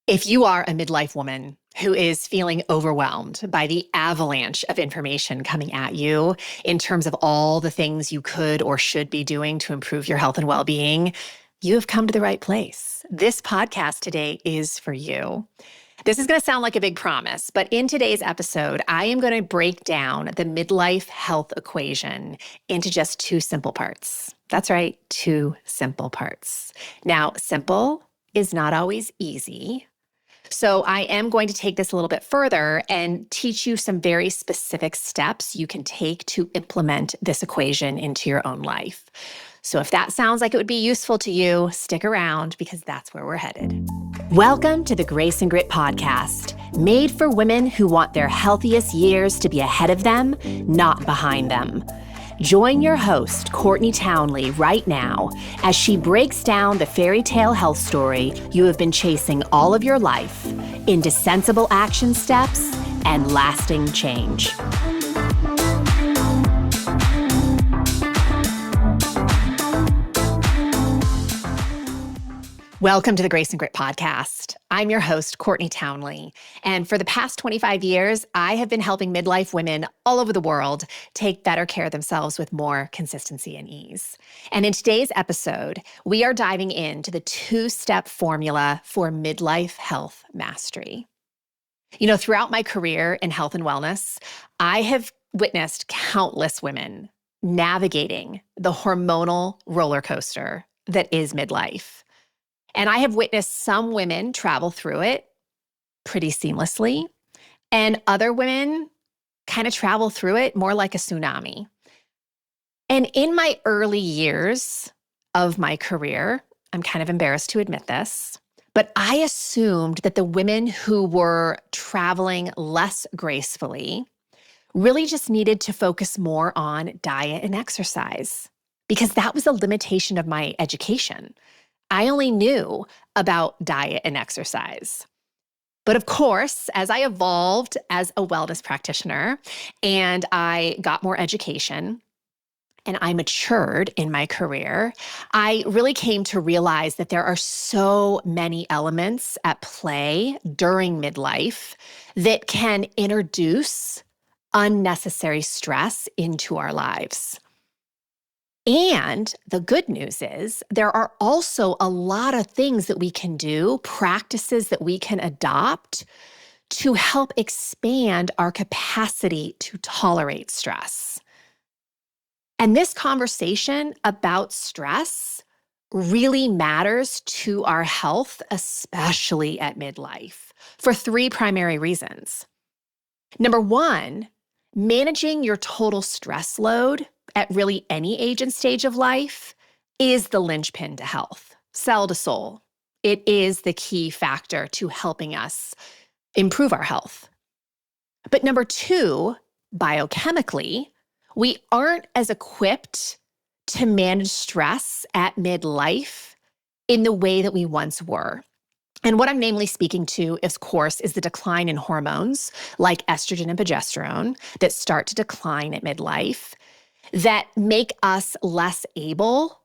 If you are a midlife woman who is feeling overwhelmed by the avalanche of information coming at you in terms of all the things you could or should be doing to improve your health and well-being, you have come to the right place. This podcast today is for you. This is going to sound like a big promise, but in today's episode, I am going to break down the midlife health equation into just two simple parts. That's right, two simple parts. Now, simple is not always easy. So I am going to take this a little bit further and teach you some very specific steps you can take to implement this equation into your own life. So if that sounds like it would be useful to you, stick around because that's where we're headed. Welcome to the Grace and Grit podcast, made for women who want their healthiest years to be ahead of them, not behind them. Join your host, Courtney Townley, right now as she breaks down the fairy tale health story you have been chasing all of your life into sensible action steps and lasting change. Welcome to the Grace and Grit podcast. I'm your host, Courtney Townley, and for the past 25 years, I have been helping midlife women all over the world take better care of themselves with more consistency and ease. And in today's episode, we are diving into the two-step formula for midlife health mastery. You know, throughout my career in health and wellness, I have witnessed countless women navigating the hormonal roller coaster that is midlife. And I have witnessed some women travel through it pretty seamlessly, and other women kind of travel through it more like a tsunami. And in my early years of my career, I'm kind of embarrassed to admit this, but I assumed that the women who were traveling less gracefully really just needed to focus more on diet and exercise because that was a limitation of my education. I only knew about diet and exercise. But of course, as I evolved as a wellness practitioner and I got more education and I matured in my career, I really came to realize that there are so many elements at play during midlife that can introduce unnecessary stress into our lives. And the good news is there are also a lot of things that we can do, practices that we can adopt to help expand our capacity to tolerate stress. And this conversation about stress really matters to our health, especially at midlife, for three primary reasons. Number one, managing your total stress load at really any age and stage of life is the linchpin to health, cell to soul. It is the key factor to helping us improve our health. But number two, biochemically, we aren't as equipped to manage stress at midlife in the way that we once were. And what I'm namely speaking to, of course, is the decline in hormones like estrogen and progesterone that start to decline at midlife that make us less able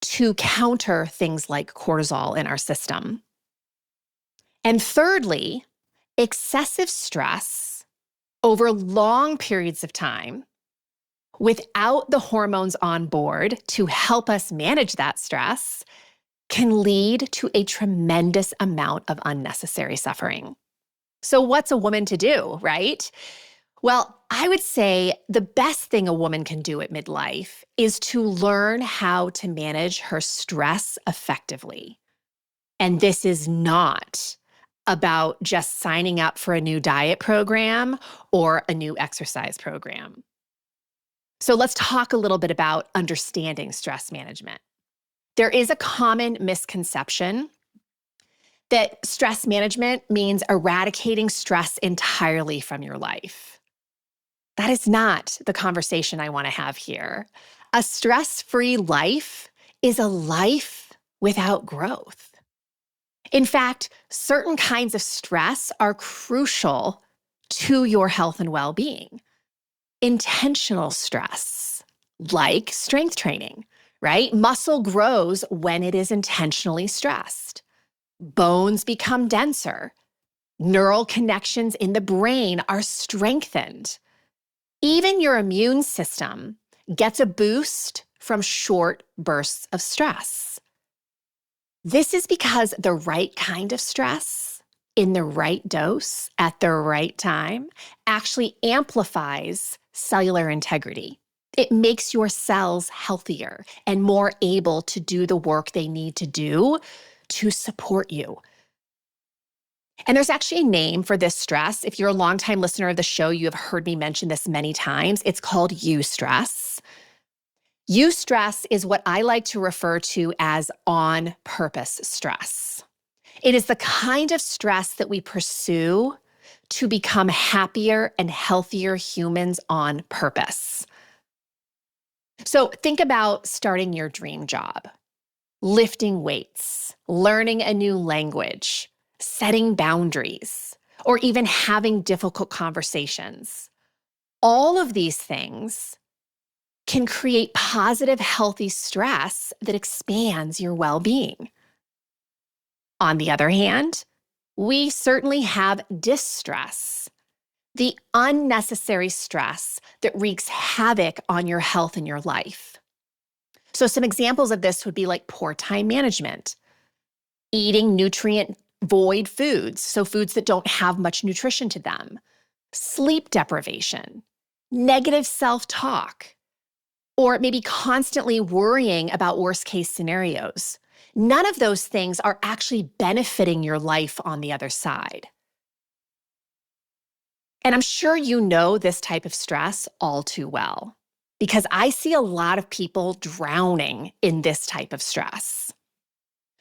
to counter things like cortisol in our system. And thirdly, excessive stress over long periods of time without the hormones on board to help us manage that stress can lead to a tremendous amount of unnecessary suffering. So what's a woman to do, right? Well, I would say the best thing a woman can do at midlife is to learn how to manage her stress effectively. And this is not about just signing up for a new diet program or a new exercise program. So let's talk a little bit about understanding stress management. There is a common misconception that stress management means eradicating stress entirely from your life. That is not the conversation I want to have here. A stress-free life is a life without growth. In fact, certain kinds of stress are crucial to your health and well-being. Intentional stress, like strength training, right? Muscle grows when it is intentionally stressed. bones become denser. Neural connections in the brain are strengthened. Even your immune system gets a boost from short bursts of stress. This is because the right kind of stress in the right dose at the right time actually amplifies cellular integrity. It makes your cells healthier and more able to do the work they need to do to support you. And there's actually a name for this stress. If you're a longtime listener of the show, you have heard me mention this many times. It's called eustress. Eustress is what I like to refer to as on-purpose stress. It is the kind of stress that we pursue to become happier and healthier humans on purpose. So think about starting your dream job, lifting weights, learning a new language, setting boundaries, or even having difficult conversations. All of these things can create positive, healthy stress that expands your well-being. On the other hand, we certainly have distress, the unnecessary stress that wreaks havoc on your health and your life. So some examples of this would be like poor time management, eating nutrient void foods, so foods that don't have much nutrition to them, sleep deprivation, negative self-talk, or maybe constantly worrying about worst-case scenarios. None of those things are actually benefiting your life on the other side. And I'm sure you know this type of stress all too well, because I see a lot of people drowning in this type of stress.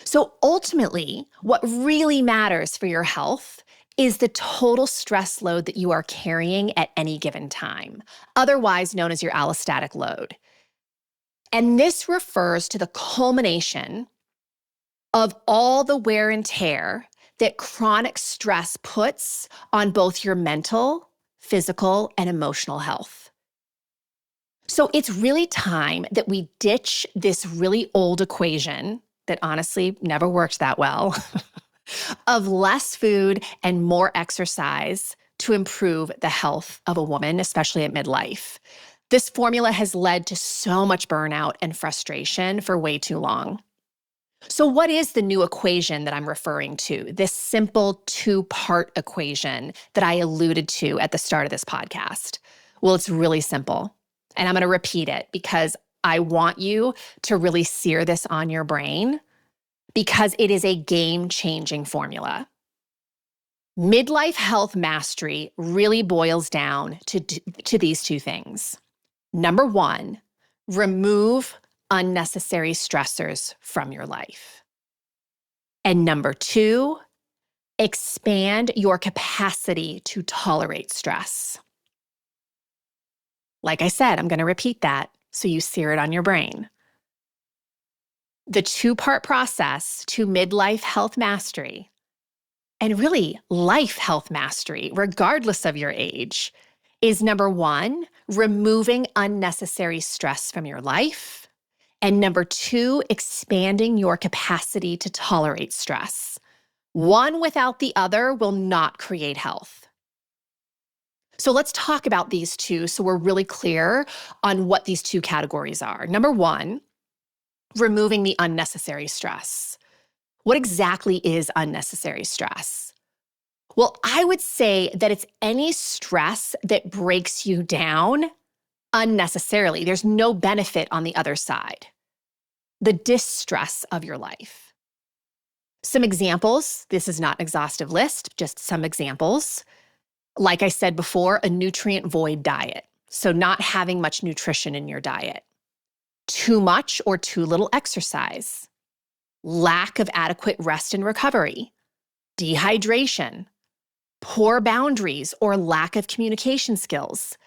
So ultimately, what really matters for your health is the total stress load that you are carrying at any given time, otherwise known as your allostatic load. And this refers to the culmination of all the wear and tear that chronic stress puts on both your mental, physical, and emotional health. So it's really time that we ditch this really old equation that honestly never worked that well of less food and more exercise to improve the health of a woman, especially at midlife. This formula has led to so much burnout and frustration for way too long. So what is the new equation that I'm referring to? This simple two-part equation that I alluded to at the start of this podcast? Well, it's really simple. And I'm going to repeat it because I want you to really sear this on your brain because it is a game-changing formula. Midlife health mastery really boils down to these two things. Number one, remove unnecessary stressors from your life. And number two, expand your capacity to tolerate stress. Like I said, I'm going to repeat that so you sear it on your brain. The two-part process to midlife health mastery, and really life health mastery, regardless of your age, is number one, removing unnecessary stress from your life. And number two, expanding your capacity to tolerate stress. One without the other will not create health. So let's talk about these two so we're really clear on what these two categories are. Number one, removing the unnecessary stress. What exactly is unnecessary stress? Well, I would say that it's any stress that breaks you down unnecessarily. There's no benefit on the other side. The distress of your life. Some examples, this is not an exhaustive list, just some examples. Like I said before, a nutrient void diet. So not having much nutrition in your diet. Too much or too little exercise. Lack of adequate rest and recovery. Dehydration. Poor boundaries or lack of communication skills.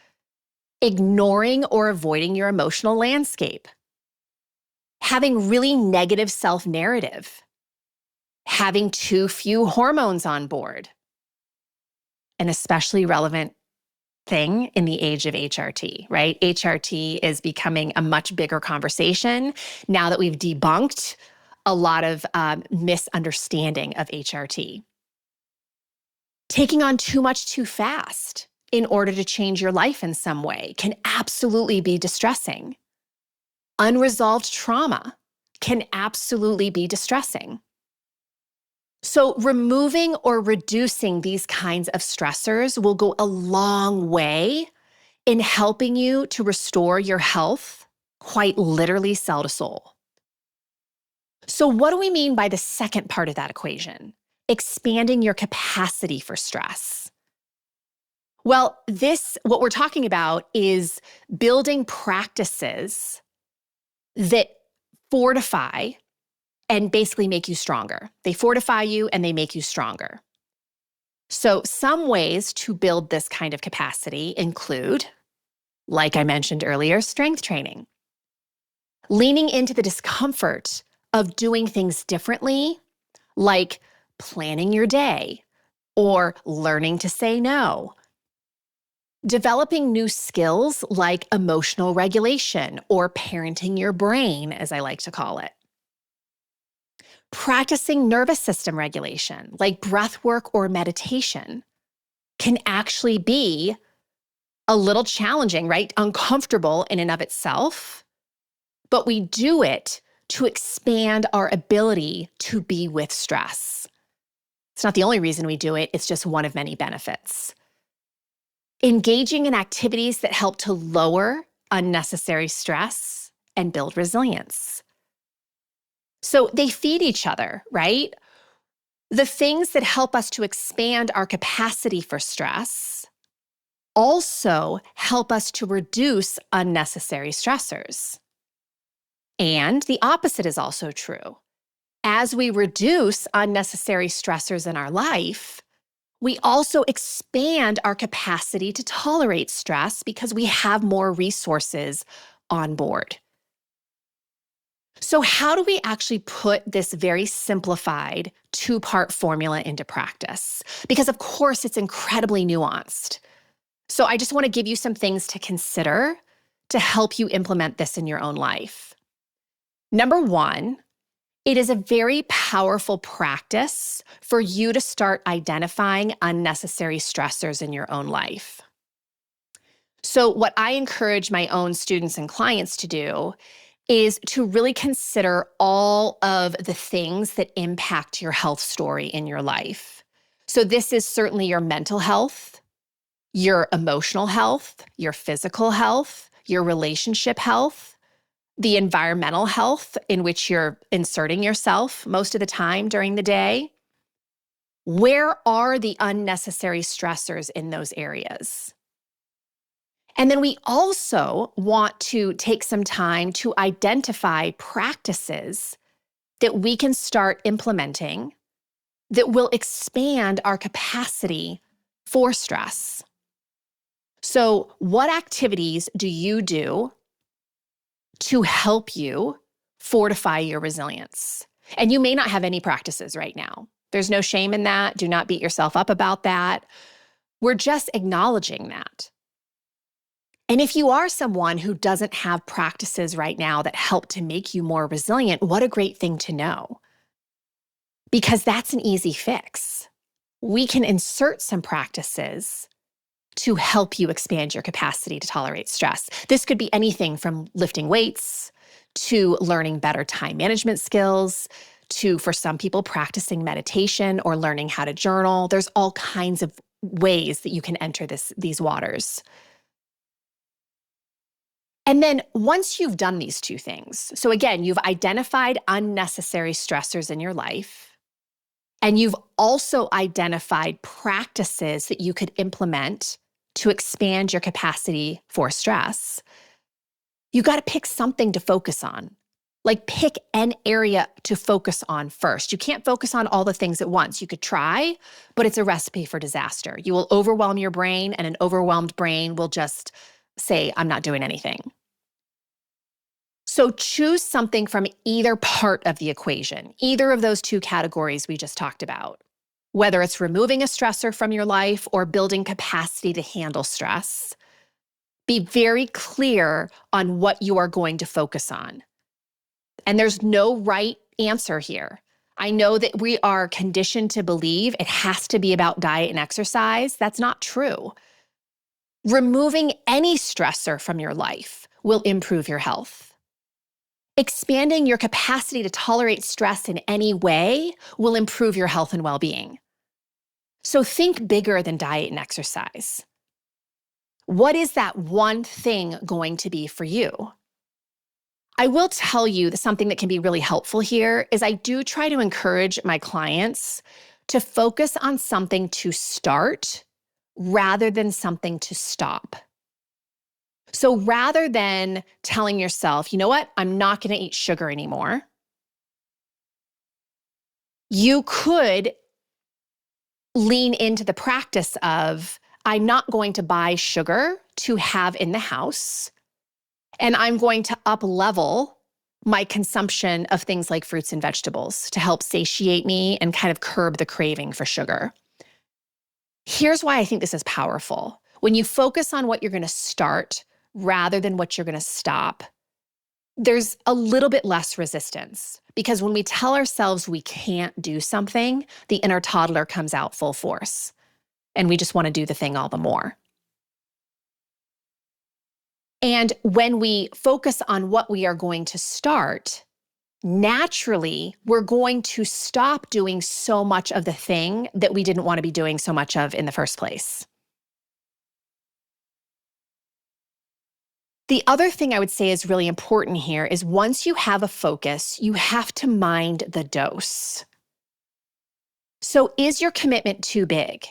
Ignoring or avoiding your emotional landscape. Having really negative self-narrative. Having too few hormones on board. An especially relevant thing in the age of HRT, right? HRT is becoming a much bigger conversation now that we've debunked a lot of misunderstanding of HRT. Taking on too much too fast in order to change your life in some way can absolutely be distressing. Unresolved trauma can absolutely be distressing. So removing or reducing these kinds of stressors will go a long way in helping you to restore your health, quite literally cell to soul. So what do we mean by the second part of that equation? Expanding your capacity for stress. Well, what we're talking about is building practices that fortify and basically make you stronger. They fortify you and they make you stronger. So some ways to build this kind of capacity include, like I mentioned earlier, strength training. Leaning into the discomfort of doing things differently, like planning your day or learning to say no. Developing new skills like emotional regulation or parenting your brain, as I like to call it. Practicing nervous system regulation, like breath work or meditation, can actually be a little challenging, right? Uncomfortable in and of itself, but we do it to expand our ability to be with stress. It's not the only reason we do it, it's just one of many benefits. Engaging in activities that help to lower unnecessary stress and build resilience. So they feed each other, right? The things that help us to expand our capacity for stress also help us to reduce unnecessary stressors. And the opposite is also true. As we reduce unnecessary stressors in our life, we also expand our capacity to tolerate stress because we have more resources on board. So how do we actually put this very simplified two-part formula into practice? Because of course, it's incredibly nuanced. So I just want to give you some things to consider to help you implement this in your own life. Number one, it is a very powerful practice for you to start identifying unnecessary stressors in your own life. So what I encourage my own students and clients to do is to really consider all of the things that impact your health story in your life. So this is certainly your mental health, your emotional health, your physical health, your relationship health, the environmental health in which you're inserting yourself most of the time during the day. Where are the unnecessary stressors in those areas? And then we also want to take some time to identify practices that we can start implementing that will expand our capacity for stress. So, what activities do you do to help you fortify your resilience? And you may not have any practices right now. There's no shame in that. Do not beat yourself up about that. We're just acknowledging that. And if you are someone who doesn't have practices right now that help to make you more resilient, what a great thing to know. Because that's an easy fix. We can insert some practices to help you expand your capacity to tolerate stress. This could be anything from lifting weights to learning better time management skills to, for some people, practicing meditation or learning how to journal. There's all kinds of ways that you can enter these waters. And then once you've done these two things, so again, you've identified unnecessary stressors in your life, and you've also identified practices that you could implement to expand your capacity for stress, you got to pick something to focus on. Like pick an area to focus on first. You can't focus on all the things at once. You could try, but it's a recipe for disaster. You will overwhelm your brain, and an overwhelmed brain will just say, I'm not doing anything. So choose something from either part of the equation, either of those two categories we just talked about. Whether it's removing a stressor from your life or building capacity to handle stress, be very clear on what you are going to focus on. And there's no right answer here. I know that we are conditioned to believe it has to be about diet and exercise. That's not true. Removing any stressor from your life will improve your health. Expanding your capacity to tolerate stress in any way will improve your health and well-being. So think bigger than diet and exercise. What is that one thing going to be for you? I will tell you that something that can be really helpful here is I do try to encourage my clients to focus on something to start rather than something to stop. So rather than telling yourself, you know what, I'm not going to eat sugar anymore, you could lean into the practice of, I'm not going to buy sugar to have in the house, and I'm going to up-level my consumption of things like fruits and vegetables to help satiate me and kind of curb the craving for sugar. Here's why I think this is powerful. When you focus on what you're going to start rather than what you're going to stop, there's a little bit less resistance, because when we tell ourselves we can't do something, the inner toddler comes out full force, and we just want to do the thing all the more. And when we focus on what we are going to start, naturally, we're going to stop doing so much of the thing that we didn't want to be doing so much of in the first place. The other thing I would say is really important here is once you have a focus, you have to mind the dose. So is your commitment too big?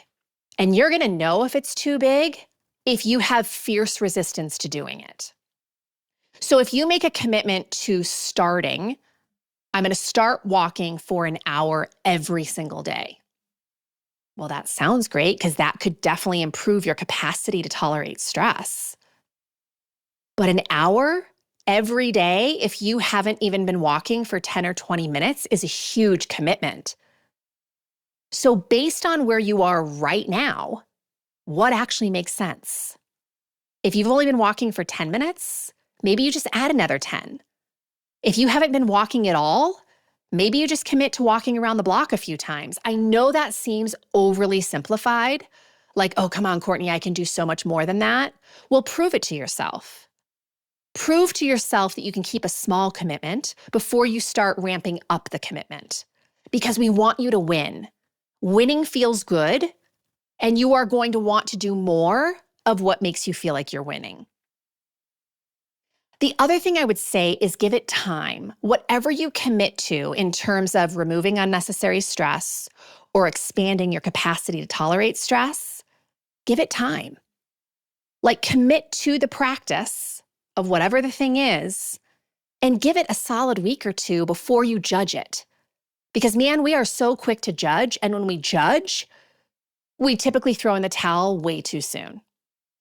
And you're going to know if it's too big if you have fierce resistance to doing it. So if you make a commitment to starting, I'm going to start walking for an hour every single day. Well, that sounds great because that could definitely improve your capacity to tolerate stress. But an hour every day, if you haven't even been walking for 10 or 20 minutes, is a huge commitment. So based on where you are right now, what actually makes sense? If you've only been walking for 10 minutes, maybe you just add another 10. If you haven't been walking at all, maybe you just commit to walking around the block a few times. I know that seems overly simplified, like, oh, come on, Courtney, I can do so much more than that. Well, prove it to yourself. Prove to yourself that you can keep a small commitment before you start ramping up the commitment, because we want you to win. Winning feels good, and you are going to want to do more of what makes you feel like you're winning. The other thing I would say is give it time. Whatever you commit to in terms of removing unnecessary stress or expanding your capacity to tolerate stress, give it time. Like, commit to the practice of whatever the thing is and give it a solid week or two before you judge it. Because man, we are so quick to judge. And when we judge, we typically throw in the towel way too soon.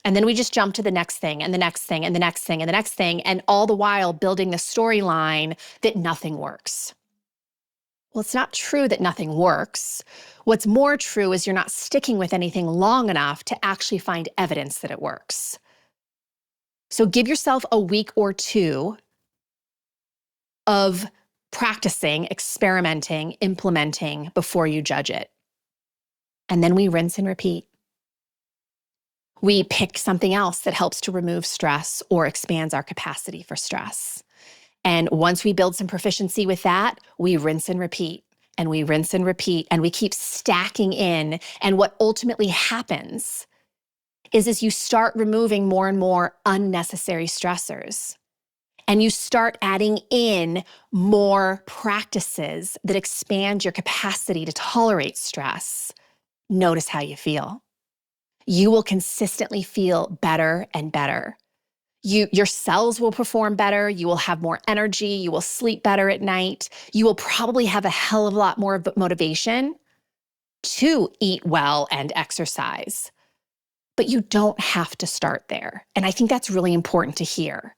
And then we just jump to the next thing and the next thing and the next thing and the next thing, and all the while building the storyline that nothing works. Well, it's not true that nothing works. What's more true is you're not sticking with anything long enough to actually find evidence that it works. So give yourself a week or two of practicing, experimenting, implementing before you judge it. And then we rinse and repeat. We pick something else that helps to remove stress or expands our capacity for stress. And once we build some proficiency with that, we rinse and repeat, and we rinse and repeat, and we keep stacking in. And what ultimately happens is as you start removing more and more unnecessary stressors, and you start adding in more practices that expand your capacity to tolerate stress, notice how you feel. You will consistently feel better and better. Your cells will perform better. You will have more energy. You will sleep better at night. You will probably have a hell of a lot more motivation to eat well and exercise. But you don't have to start there. And I think that's really important to hear.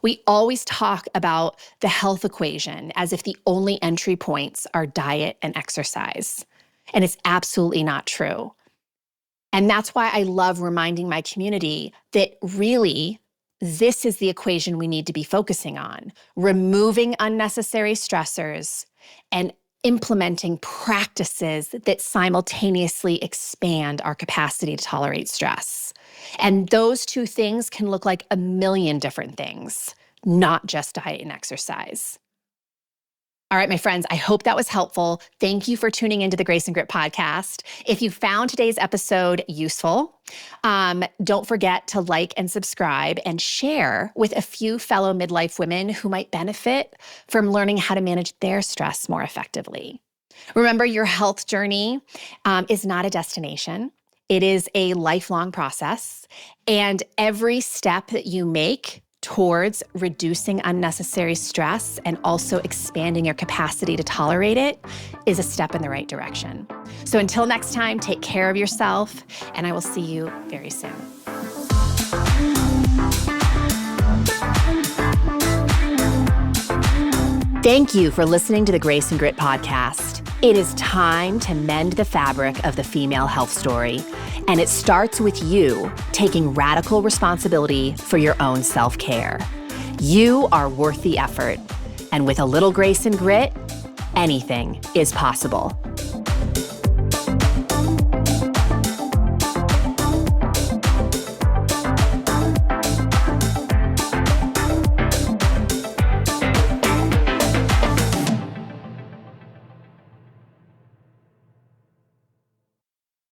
We always talk about the health equation as if the only entry points are diet and exercise. And it's absolutely not true. And that's why I love reminding my community that really This is the equation we need to be focusing on: removing unnecessary stressors and implementing practices that simultaneously expand our capacity to tolerate stress. And those two things can look like a million different things, not just diet and exercise. All right, my friends, I hope that was helpful. Thank you for tuning into the Grace and Grit podcast. If you found today's episode useful, don't forget to like and subscribe and share with a few fellow midlife women who might benefit from learning how to manage their stress more effectively. Remember, your health journey is not a destination. It is a lifelong process, and every step that you make towards reducing unnecessary stress and also expanding your capacity to tolerate it is a step in the right direction. So until next time, take care of yourself, and I will see you very soon. Thank you for listening to the Grace and Grit podcast. It is time to mend the fabric of the female health story, and it starts with you taking radical responsibility for your own self-care. You are worth the effort, and with a little grace and grit, anything is possible.